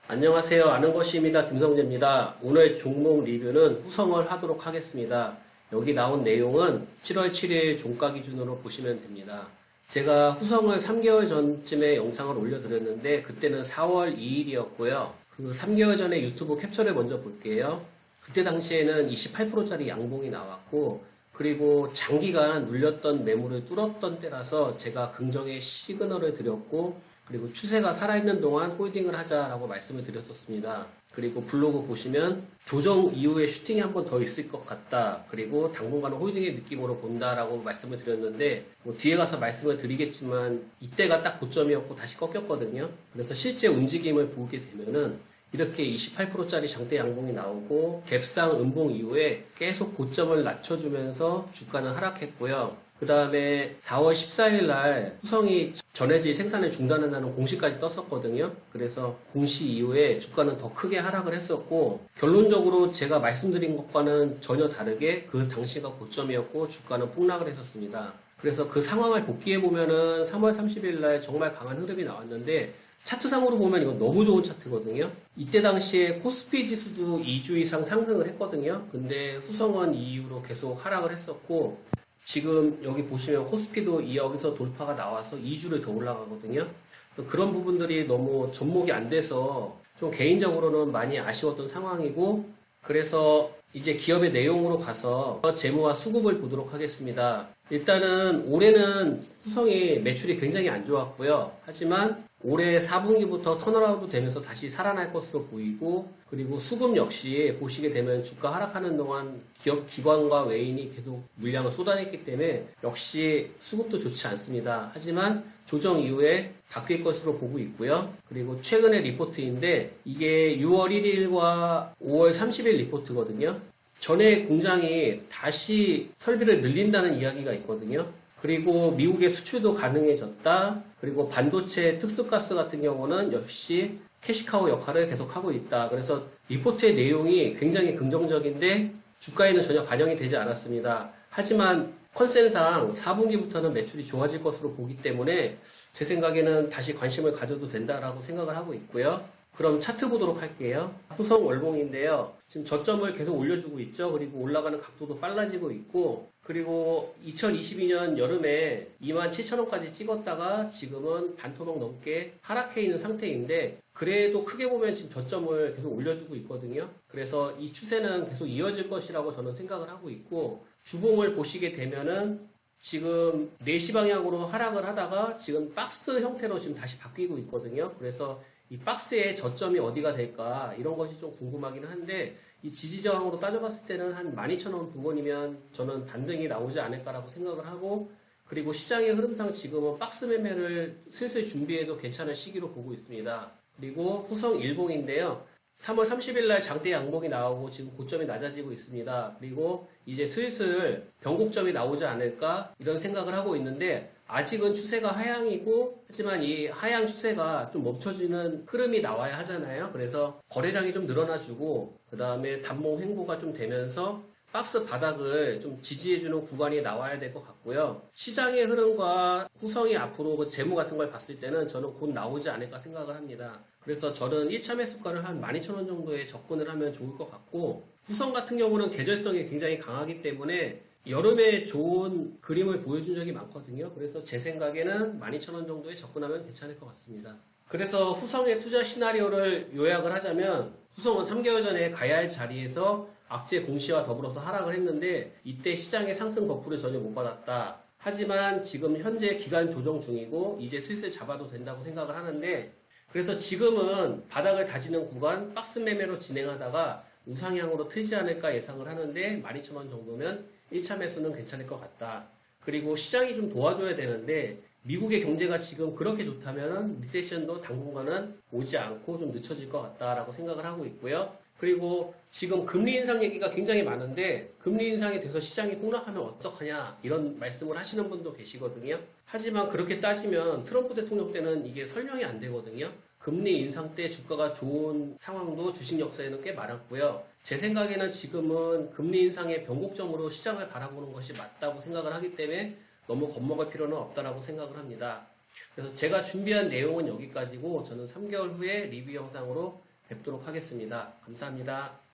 안녕하세요. 아는 것입니다. 김성재입니다. 오늘 종목 리뷰는 후성을 하도록 하겠습니다. 여기 나온 내용은 7월 7일 종가 기준으로 보시면 됩니다. 제가 후성을 3개월 전쯤에 영상을 올려드렸는데 그때는 4월 2일이었고요. 그 3개월 전에 유튜브 캡처를 먼저 볼게요. 그때 당시에는 28%짜리 양봉이 나왔고 그리고 장기간 눌렸던 매물을 뚫었던 때라서 제가 긍정의 시그널을 드렸고 그리고 추세가 살아있는 동안 홀딩을 하자라고 말씀을 드렸었습니다. 그리고 블로그 보시면 조정 이후에 슈팅이 한 번 더 있을 것 같다. 그리고 당분간은 홀딩의 느낌으로 본다라고 말씀을 드렸는데 뒤에 가서 말씀을 드리겠지만 이때가 딱 고점이었고 다시 꺾였거든요. 그래서 실제 움직임을 보게 되면은 이렇게 28%짜리 장대 양봉이 나오고 갭상 음봉 이후에 계속 고점을 낮춰주면서 주가는 하락했고요. 그 다음에 4월 14일 날 후성이 전해질 생산을 중단한다는 공시까지 떴었거든요. 그래서 공시 이후에 주가는 더 크게 하락을 했었고 결론적으로 제가 말씀드린 것과는 전혀 다르게 그 당시가 고점이었고 주가는 폭락을 했었습니다. 그래서 그 상황을 복귀해보면은 3월 30일 날 정말 강한 흐름이 나왔는데 차트상으로 보면 이건 너무 좋은 차트거든요. 이때 당시에 코스피 지수도 2주 이상 상승을 했거든요. 근데 후성은 이 이후로 계속 하락을 했었고 지금 여기 보시면 코스피도 여기서 돌파가 나와서 2주를 더 올라가거든요. 그래서 그런 부분들이 너무 접목이 안 돼서 좀 개인적으로는 많이 아쉬웠던 상황이고 그래서 이제 기업의 내용으로 가서 재무와 수급을 보도록 하겠습니다. 일단은 올해는 후성이 매출이 굉장히 안 좋았고요. 하지만 올해 4분기부터 턴어라운드 되면서 다시 살아날 것으로 보이고 그리고 수급 역시 보시게 되면 주가 하락하는 동안 기업 기관과 외인이 계속 물량을 쏟아냈기 때문에 역시 수급도 좋지 않습니다. 하지만 조정 이후에 바뀔 것으로 보고 있고요. 그리고 최근의 리포트인데 이게 6월 1일과 5월 30일 리포트거든요. 전에 공장이 다시 설비를 늘린다는 이야기가 있거든요. 그리고 미국의 수출도 가능해졌다. 그리고 반도체 특수가스 같은 경우는 역시 캐시카우 역할을 계속하고 있다. 그래서 리포트의 내용이 굉장히 긍정적인데 주가에는 전혀 반영이 되지 않았습니다. 하지만 컨센상 4분기부터는 매출이 좋아질 것으로 보기 때문에 제 생각에는 다시 관심을 가져도 된다라고 생각을 하고 있고요. 그럼 차트 보도록 할게요. 후성 월봉인데요. 지금 저점을 계속 올려주고 있죠. 그리고 올라가는 각도도 빨라지고 있고 그리고 2022년 여름에 27,000원까지 찍었다가 지금은 반토막 넘게 하락해 있는 상태인데 그래도 크게 보면 지금 저점을 계속 올려주고 있거든요. 그래서 이 추세는 계속 이어질 것이라고 저는 생각을 하고 있고 주봉을 보시게 되면은 지금 4시 방향으로 하락을 하다가 지금 박스 형태로 지금 다시 바뀌고 있거든요. 그래서 이 박스의 저점이 어디가 될까 이런 것이 좀 궁금하긴 한데 이 지지저항으로 따져봤을 때는 한 12,000원 부근이면 저는 반등이 나오지 않을까라고 생각을 하고 그리고 시장의 흐름상 지금은 박스 매매를 슬슬 준비해도 괜찮은 시기로 보고 있습니다. 그리고 후성 일봉인데요. 3월 30일 날 장대 양봉이 나오고 지금 고점이 낮아지고 있습니다. 그리고 이제 슬슬 변곡점이 나오지 않을까 이런 생각을 하고 있는데 아직은 추세가 하향이고 하지만 이 하향 추세가 좀 멈춰지는 흐름이 나와야 하잖아요. 그래서 거래량이 좀 늘어나주고 그 다음에 단봉 횡보가 좀 되면서 박스 바닥을 좀 지지해주는 구간이 나와야 될 것 같고요. 시장의 흐름과 후성이 앞으로 그 재무 같은 걸 봤을 때는 저는 곧 나오지 않을까 생각을 합니다. 그래서 저는 1차 매수가를 한 12,000원 정도에 접근을 하면 좋을 것 같고 후성 같은 경우는 계절성이 굉장히 강하기 때문에 여름에 좋은 그림을 보여준 적이 많거든요. 그래서 제 생각에는 12,000원 정도에 접근하면 괜찮을 것 같습니다. 그래서 후성의 투자 시나리오를 요약을 하자면 후성은 3개월 전에 가야 할 자리에서 악재 공시와 더불어서 하락을 했는데 이때 시장의 상승 버프를 전혀 못 받았다. 하지만 지금 현재 기간 조정 중이고 이제 슬슬 잡아도 된다고 생각을 하는데 그래서 지금은 바닥을 다지는 구간 박스 매매로 진행하다가 우상향으로 트지 않을까 예상을 하는데 12,000원 정도면 1차 매수는 괜찮을 것 같다. 그리고 시장이 좀 도와줘야 되는데 미국의 경제가 지금 그렇게 좋다면 리세션도 당분간은 오지 않고 좀 늦춰질 것 같다라고 생각을 하고 있고요. 그리고 지금 금리 인상 얘기가 굉장히 많은데 금리 인상이 돼서 시장이 폭락하면 어떡하냐 이런 말씀을 하시는 분도 계시거든요. 하지만 그렇게 따지면 트럼프 대통령 때는 이게 설명이 안 되거든요. 금리 인상 때 주가가 좋은 상황도 주식 역사에는 꽤 많았고요. 제 생각에는 지금은 금리 인상의 변곡점으로 시장을 바라보는 것이 맞다고 생각을 하기 때문에 너무 겁먹을 필요는 없다라고 생각을 합니다. 그래서 제가 준비한 내용은 여기까지고 저는 3개월 후에 리뷰 영상으로 뵙도록 하겠습니다. 감사합니다.